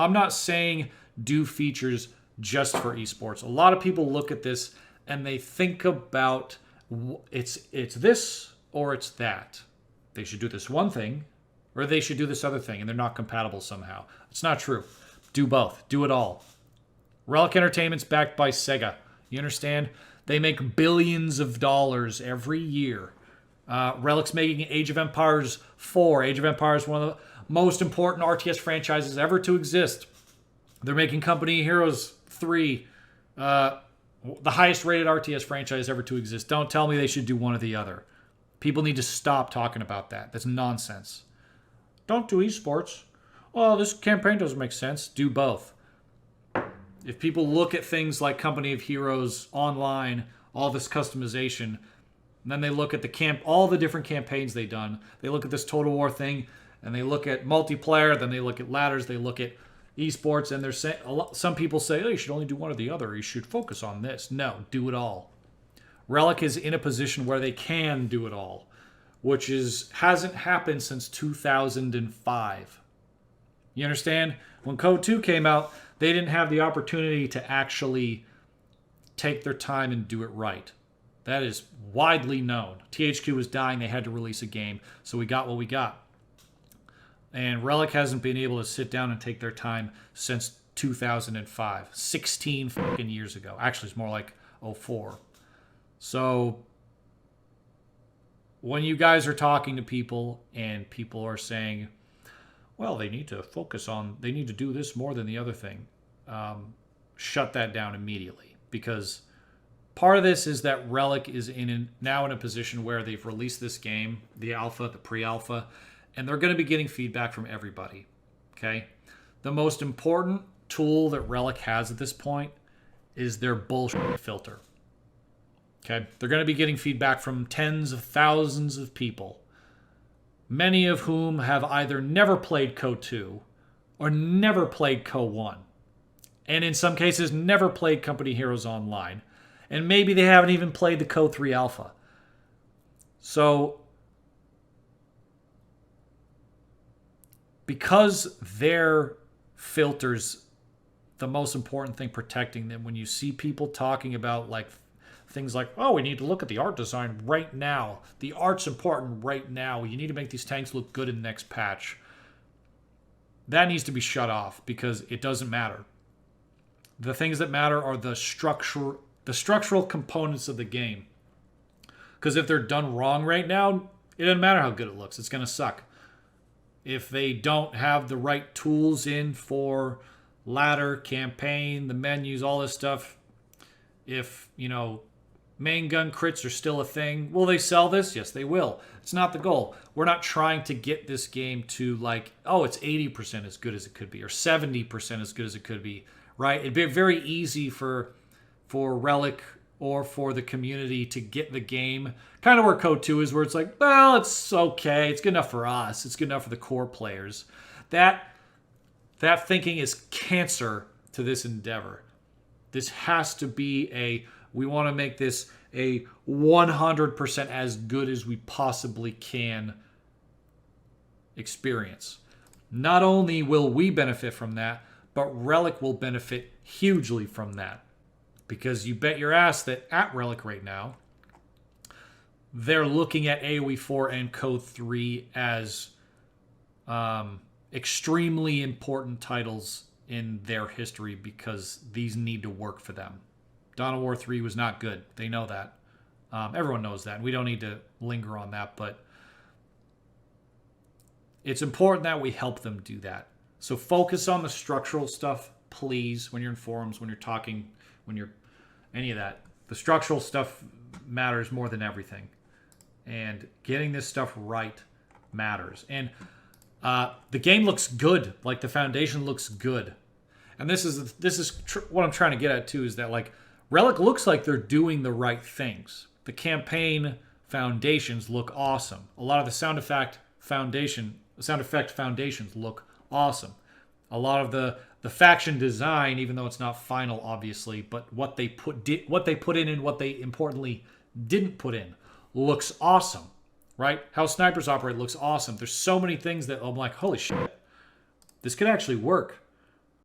I'm not saying do features just for esports. A lot of people look at this and they think about it's this or it's that. They should do this one thing or they should do this other thing, and they're not compatible somehow. It's not true. Do both. Do it all. Relic Entertainment's backed by Sega. You understand? They make billions of dollars every year. Relic's making Age of Empires 4. Age of Empires, one of the most important RTS franchises ever to exist. They're making Company of Heroes 3, the highest rated RTS franchise ever to exist. Don't tell me they should do one or the other. People need to stop talking about that. That's nonsense. Don't do esports. Oh, this campaign doesn't make sense. Do both. If people look at things like Company of Heroes Online, all this customization, and then they look at all the different campaigns they've done, they look at this Total War thing, and they look at multiplayer, then they look at ladders, they look at esports, and they're saying, some people say, oh, you should only do one or the other. You should focus on this. No, do it all. Relic is in a position where they can do it all, which hasn't happened since 2005. You understand? When Code 2 came out, they didn't have the opportunity to actually take their time and do it right. That is widely known. THQ was dying. They had to release a game, so we got what we got. And Relic hasn't been able to sit down and take their time since 2005. 16 fucking years ago. Actually, it's more like 04. So when you guys are talking to people and people are saying, well, they need to do this more than the other thing, shut that down immediately. Because part of this is that Relic is now in a position where they've released this game, the alpha, the pre-alpha, and they're going to be getting feedback from everybody. Okay? The most important tool that Relic has at this point is their bullshit filter. Okay? They're going to be getting feedback from tens of thousands of people, many of whom have either never played Code 2 or never played Code 1. And in some cases, never played Company Heroes Online. And maybe they haven't even played the Code 3 Alpha. So, because their filters, the most important thing protecting them, when you see people talking about things like, oh, we need to look at the art design right now. The art's important right now. You need to make these tanks look good in the next patch. That needs to be shut off because it doesn't matter. The things that matter are the structural components of the game. Because if they're done wrong right now, it doesn't matter how good it looks. It's going to suck. If they don't have the right tools in for ladder, campaign, the menus, all this stuff, if, main gun crits are still a thing, will they sell this? Yes, they will. It's not the goal. We're not trying to get this game to it's 80% as good as it could be or 70% as good as it could be, right? It'd be very easy for Relic or for the community to get the game kind of where Code 2 is, where it's like, well, it's okay. It's good enough for us. It's good enough for the core players. That thinking is cancer to this endeavor. This has to be we want to make this a 100% as good as we possibly can experience. Not only will we benefit from that, but Relic will benefit hugely from that. Because you bet your ass that at Relic right now, they're looking at AoE 4 and Code 3 as extremely important titles in their history because these need to work for them. Dawn of War 3 was not good. They know that. Everyone knows that. We don't need to linger on that, but it's important that we help them do that. So focus on the structural stuff, please, when you're in forums, when you're talking, when you're any of that. The structural stuff matters more than everything. And getting this stuff right matters. And the game looks good. The foundation looks good. And this is what I'm trying to get at too, is that Relic looks like they're doing the right things. The campaign foundations look awesome. A lot of the sound effect foundations look awesome. A lot of the faction design, even though it's not final, obviously, but what they put in and what they importantly didn't put in looks awesome, right? How snipers operate looks awesome. There's so many things that I'm like, holy shit, this could actually work.